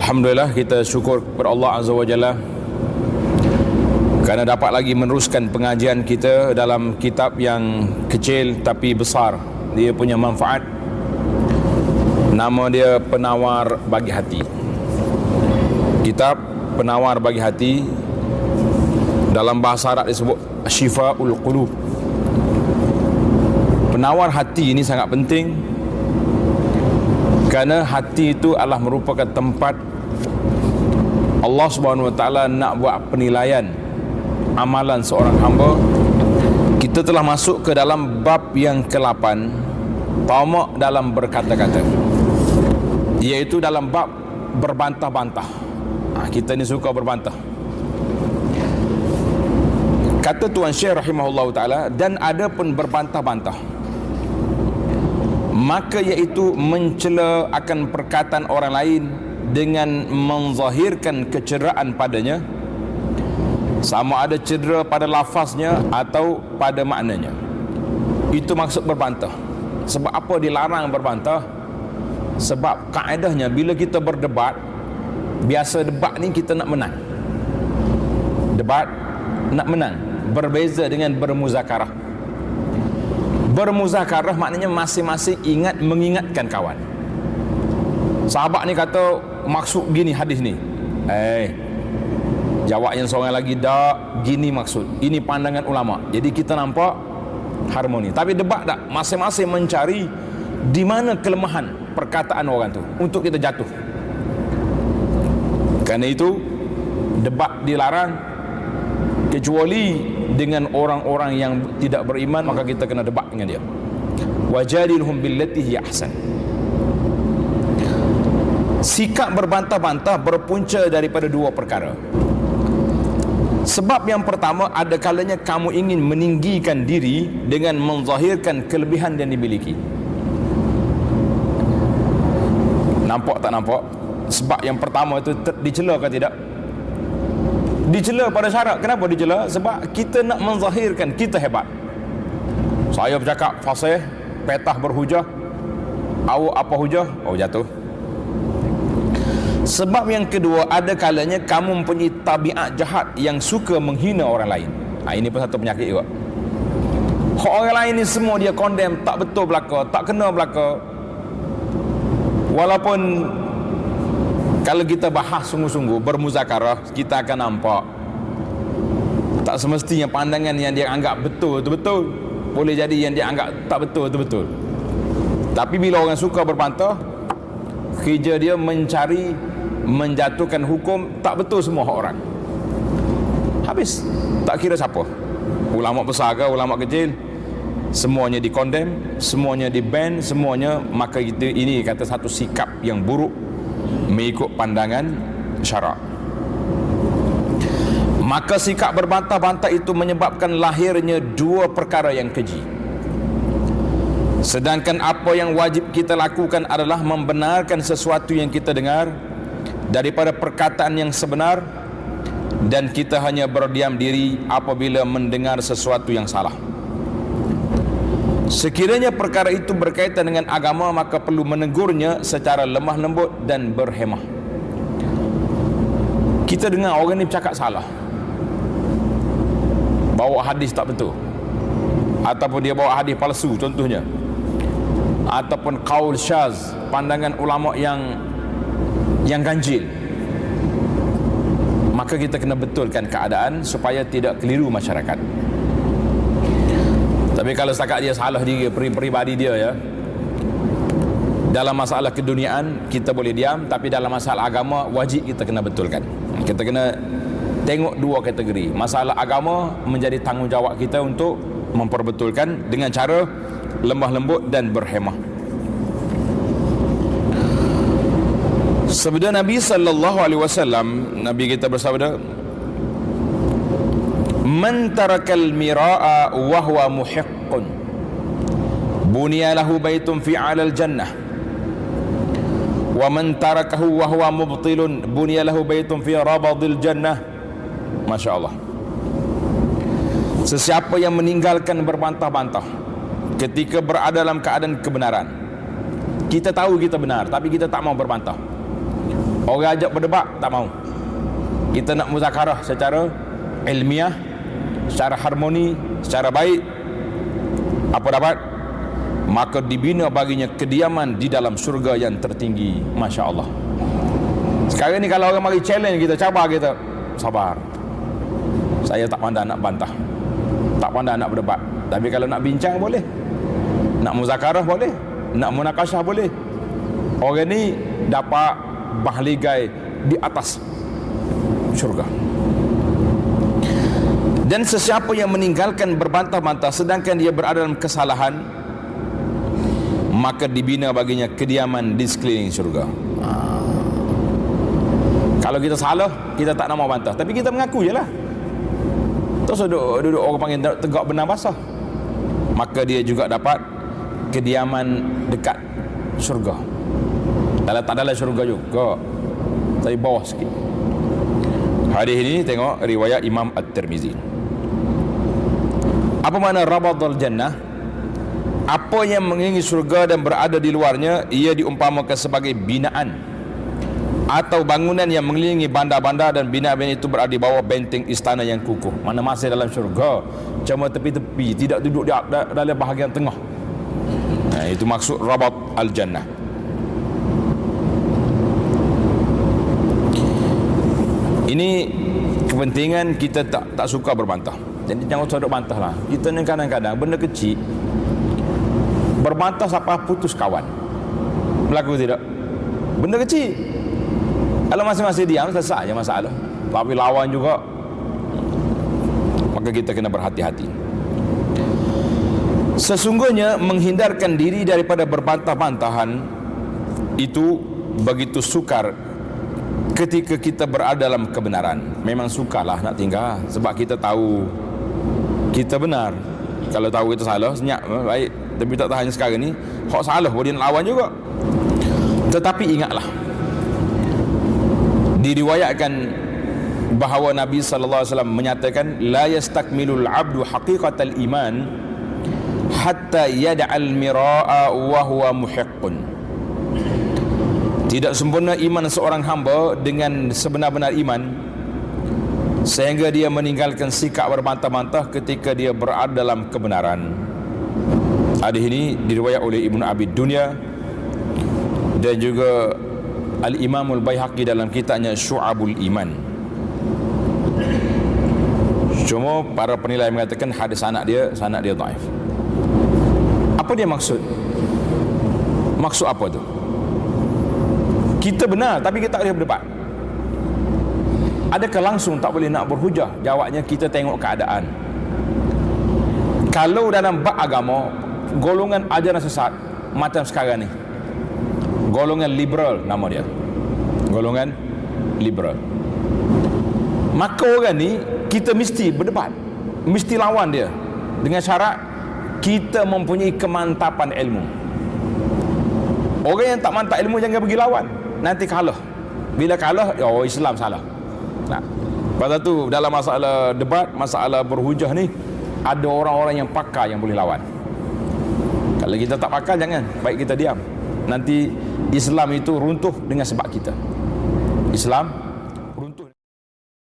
Alhamdulillah, kita syukur kepada Allah Azza wa Jalla kerana dapat lagi meneruskan pengajian kita dalam kitab yang kecil tapi besar. Dia punya manfaat. Nama dia Penawar Bagi Hati. Kitab Penawar Bagi Hati, dalam bahasa Arab disebut Syifaul Qulub. Penawar hati ini sangat penting, kerana hati itu adalah merupakan tempat Allah Subhanahu Wa Taala nak buat penilaian amalan seorang hamba. Kita telah masuk ke dalam bab yang ke-8, tamak dalam berkata-kata, iaitu dalam bab berbantah-bantah. Kita ni suka berbantah. Kata Tuan Syekh rahimahullah ta'ala, dan ada pun berbantah-bantah, maka iaitu mencela akan perkataan orang lain dengan menzahirkan kecederaan padanya, sama ada cedera pada lafaznya atau pada maknanya. Itu maksud berbantah. Sebab apa dilarang berbantah? Sebab kaedahnya bila kita berdebat, biasa debat ni kita nak menang. Debat nak menang, berbeza dengan bermuzakarah. Bermuzakarah maknanya masing-masing mengingatkan kawan. Sahabat ni kata maksud gini hadis ni, jawab yang seorang lagi, dak, gini maksud, ini pandangan ulama. Jadi kita nampak harmoni. Tapi debat tak, masing-masing mencari di mana kelemahan perkataan orang tu untuk kita jatuh. Kerana itu debat dilarang, kecuali dengan orang-orang yang tidak beriman, maka kita kena debat dengan dia. Wajadilhum billati hiya ahsan. Sikap berbantah-bantah berpunca daripada dua perkara. Sebab yang pertama, ada kalanya kamu ingin meninggikan diri dengan menzahirkan kelebihan yang dimiliki. Nampak tak nampak? Sebab yang pertama itu dicela ke tidak? Dicela pada syarat. Kenapa dicela? Sebab kita nak menzahirkan kita hebat. Saya bercakap fasih, petah berhujah. Awak apa hujah? Oh, jatuh. Sebab yang kedua, ada kalanya kamu mempunyai tabiat jahat yang suka menghina orang lain. Ini pun satu penyakit juga. Orang lain ni semua dia condemn, tak betul belaka, tak kena belaka. Walaupun kalau kita bahas sungguh-sungguh, bermuzakarah, kita akan nampak tak semestinya pandangan yang dia anggap betul itu betul. Boleh jadi yang dia anggap tak betul itu betul. Tapi bila orang suka berbantah, kerja dia mencari menjatuhkan hukum tak betul semua orang. Habis, tak kira siapa, ulama besar ke ulama kecil, semuanya dikondem, semuanya di-ban, semuanya. Maka kita ini kata satu sikap yang buruk mengikut pandangan syarak. Maka sikap berbantah-bantah itu menyebabkan lahirnya dua perkara yang keji. Sedangkan apa yang wajib kita lakukan adalah membenarkan sesuatu yang kita dengar daripada perkataan yang sebenar, dan kita hanya berdiam diri apabila mendengar sesuatu yang salah. Sekiranya perkara itu berkaitan dengan agama, maka perlu menegurnya secara lemah lembut dan berhemah. Kita dengar orang ni bercakap salah, bawa hadis tak betul, ataupun dia bawa hadis palsu contohnya, ataupun qaul syaz, pandangan ulama yang ganjil. Maka kita kena betulkan keadaan supaya tidak keliru masyarakat. Tapi kalau setakat dia salah diri peribadi dia, ya, dalam masalah keduniaan kita boleh diam, tapi dalam masalah agama wajib kita kena betulkan. Kita kena tengok dua kategori. Masalah agama menjadi tanggungjawab kita untuk memperbetulkan dengan cara lemah lembut dan berhemah. Sabda Nabi sallallahu alaihi wasallam, Nabi kita bersabda, man tarakal miraa wa huwa muhiqqun buniya lahu baitun fi 'alal jannah wa man tarakahu wa huwa mubtilun buniya lahu baitun fi rabadil jannah. Masya-Allah. Sesiapa yang meninggalkan berbantah-bantah ketika berada dalam keadaan kebenaran, kita tahu kita benar tapi kita tak mau berbantah, Orang ajak berdebat, tak mau. Kita nak muzakarah secara ilmiah, secara harmoni, secara baik. Apa dapat? Maka dibina baginya kediaman di dalam surga yang tertinggi. Masya Allah. Sekarang ni kalau orang mari challenge kita, cabar kita, sabar. Saya tak pandai nak bantah, tak pandai nak berdebat. Tapi kalau nak bincang boleh, nak muzakarah boleh, nak munakasyah boleh. Orang ni dapat bahligai di atas syurga. Dan sesiapa yang meninggalkan berbantah-bantah sedangkan dia berada dalam kesalahan, maka dibina baginya kediaman di sekeliling syurga. Kalau kita salah, kita tak nak mau bantah, tapi kita mengaku je lah. Terus duduk orang panggil tegak benar basah, maka dia juga dapat kediaman dekat syurga. Tak dalam syurga juga, tapi bawah sikit. Hadis ini tengok riwayat Imam At-Tirmizi. Apa makna rabadul jannah? Apa yang mengelilingi syurga dan berada di luarnya, ia diumpamakan sebagai binaan atau bangunan yang mengelilingi bandar-bandar, dan binaan itu berada di bawah benteng istana yang kukuh. Mana masih dalam syurga, cuma tepi-tepi, tidak duduk di dalam bahagian tengah. Itu maksud rabat al-jannah. Ini kepentingan kita tak suka berbantah. Jadi jangan usah duk bantah lah. Kita ni kadang-kadang benda kecil berbantah sampai putus kawan. Berlaku tidak? Benda kecil, kalau masing-masing diam selesai je masalah. Tapi lawan juga, maka kita kena berhati-hati. Sesungguhnya menghindarkan diri daripada berbantah-bantahan itu begitu sukar ketika kita berada dalam kebenaran. Memang sukarlah nak tinggal, sebab kita tahu kita benar. Kalau tahu kita salah, senyap baik. Tapi tak tahan sekarang ni, hak salah boleh nak lawan juga. Tetapi ingatlah, diriwayatkan bahawa Nabi sallallahu alaihi wasallam menyatakan, la yastakmilul abdu haqiqatal iman hatta yad'al mira'a wa huwa muhiqqun. Tidak sempurna iman seorang hamba dengan sebenar-benar iman sehingga dia meninggalkan sikap berbantah-bantah ketika dia berada dalam kebenaran. Hadis ini diriwayat oleh Ibnu Abi Dunya dan juga Al-Imamul Baihaqi dalam kitabnya Syu'abul Iman. Cuma para penilai mengatakan hadis sanad dia dhaif. Apa dia maksud? Maksud apa tu? Kita benar tapi kita tak boleh berdebat. Adakah langsung tak boleh nak berhujah? Jawabnya kita tengok keadaan. Kalau dalam bab agama, golongan ajaran sesat macam sekarang ni, golongan liberal nama dia, golongan liberal, maka orang ni kita mesti berdebat, mesti lawan dia dengan syarat kita mempunyai kemantapan ilmu. Orang yang tak mantap ilmu jangan pergi lawan, nanti kalah. Bila kalah, oh Islam salah. Nah, pada tu dalam masalah debat, masalah berhujah ni, ada orang-orang yang pakar yang boleh lawan. Kalau kita tak pakar, jangan, baik kita diam. Nanti Islam itu runtuh dengan sebab kita. Islam